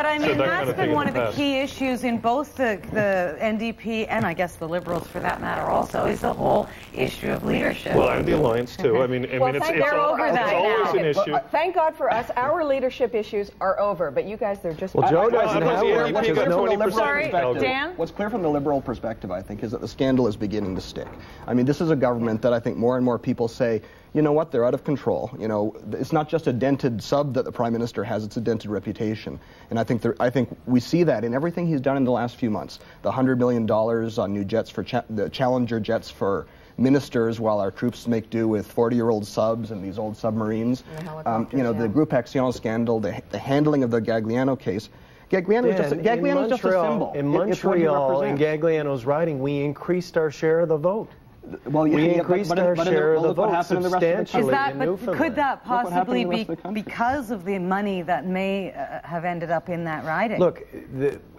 But I mean, that's been one of the past. key issues in both the NDP and I guess the Liberals, for that matter, also is the whole issue of leadership. Well, and the Alliance too. I mean, It's always an issue. Thank God for us, our leadership issues are over. But you guys, they're just. Well, Joe doesn't have one. Sorry, Dan? What's clear from the Liberal perspective, I think, is that the scandal is beginning to stick. I mean, this is a government that I think more and more people say, you know what, they're out of control. You know, it's not just a dented sub that the Prime Minister has, it's a dented reputation. And I think we see that in everything he's done in the last few months. The $100 million on new jets for the Challenger jets for ministers, while our troops make do with 40-year-old subs and these old submarines. You know, the Groupe Action scandal, the handling of the Gagliano case. Gagliano's just a symbol. In Montreal, in Gagliano's riding, we increased our share of the vote. Well, we increased our share of the vote substantially in Newfoundland. Could that possibly be because of the money that may have ended up in that riding? Look,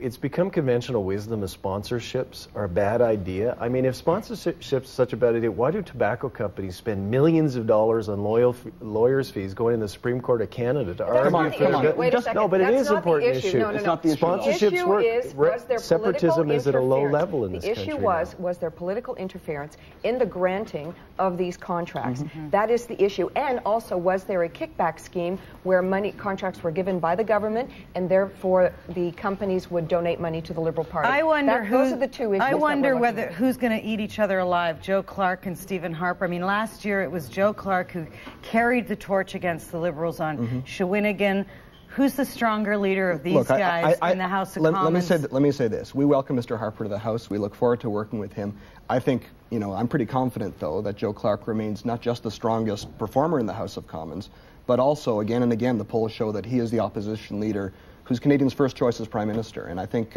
it's become conventional wisdom that sponsorships are a bad idea. I mean, if sponsorships are such a bad idea, why do tobacco companies spend millions of dollars on lawyers' fees going to the Supreme Court of Canada to argue for Wait a second. No, but it is an important issue. No, it's not the issue. Sponsorships work. Separatism is at a low level in this country. The issue was there political interference in the granting of these contracts. That is the issue. And also, was there a kickback scheme where contracts were given by the government and therefore the companies would donate money to the Liberal Party? I wonder those are the two issues. I wonder who's going to eat each other alive, Joe Clark and Stephen Harper. I mean, last year it was Joe Clark who carried the torch against the Liberals on Shawinigan. Who's the stronger leader of these guys in the House of Commons? Let me say this. We welcome Mr. Harper to the House. We look forward to working with him. I think, you know, I'm pretty confident, though, that Joe Clark remains not just the strongest performer in the House of Commons, but also, again and again, the polls show that he is the opposition leader who's Canadians' first choice as Prime Minister. And I think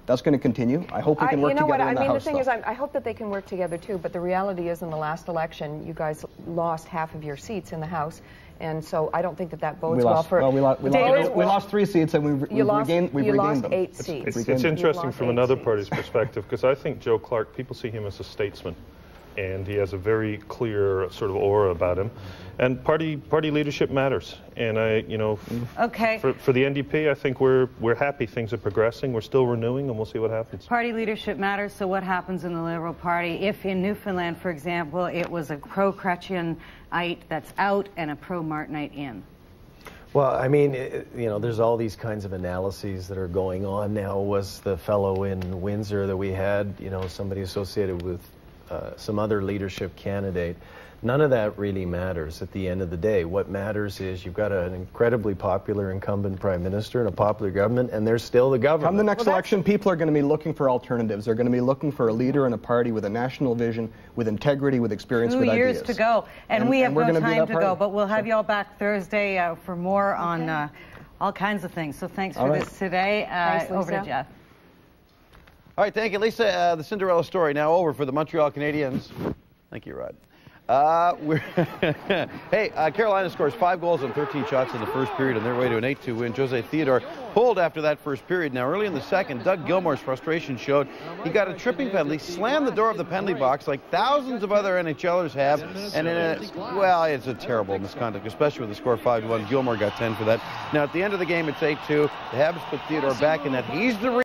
that's going to continue. I hope we can work together in the House. The thing is, I hope that they can work together, too. But the reality is, in the last election, you guys lost half of your seats in the House. And so I don't think that bodes well for... Well, we lost 3 seats and we've regained them. You lost 8 seats. It's interesting from another party's perspective, because I think Joe Clark, people see him as a statesman, and he has a very clear sort of aura about him. And party leadership matters. And for the NDP, I think we're happy things are progressing. We're still renewing, and we'll see what happens. Party leadership matters. So what happens in the Liberal Party if in Newfoundland, for example, it was a pro-Chrétienite that's out and a pro-Martinite in? Well, I mean, you know, there's all these kinds of analyses that are going on now. Was the fellow in Windsor that we had, you know, somebody associated with some other leadership candidate? None of that really matters at the end of the day. What matters is you've got an incredibly popular incumbent Prime Minister and a popular government, and they're still the government. Come the next election, people are going to be looking for alternatives. They're going to be looking for a leader and a party with a national vision, with integrity, with experience, with ideas. 2 years to go, and we have no time to go, but we'll have you all back Thursday for more on all kinds of things. So thanks for this today. Over to Jeff. All right, thank you, Lisa. The Cinderella story now over for the Montreal Canadiens. Thank you, Rod. Carolina scores 5 goals and 13 shots in the first period on their way to an 8-2 win. Jose Theodore pulled after that first period. Now, early in the second, Doug Gilmour's frustration showed. He got a tripping penalty, slammed the door of the penalty box like thousands of other NHLers have, and it's a terrible misconduct, especially with the score 5-1. Gilmour got 10 for that. Now, at the end of the game, it's 8-2. The Habs put Theodore back in that. He's the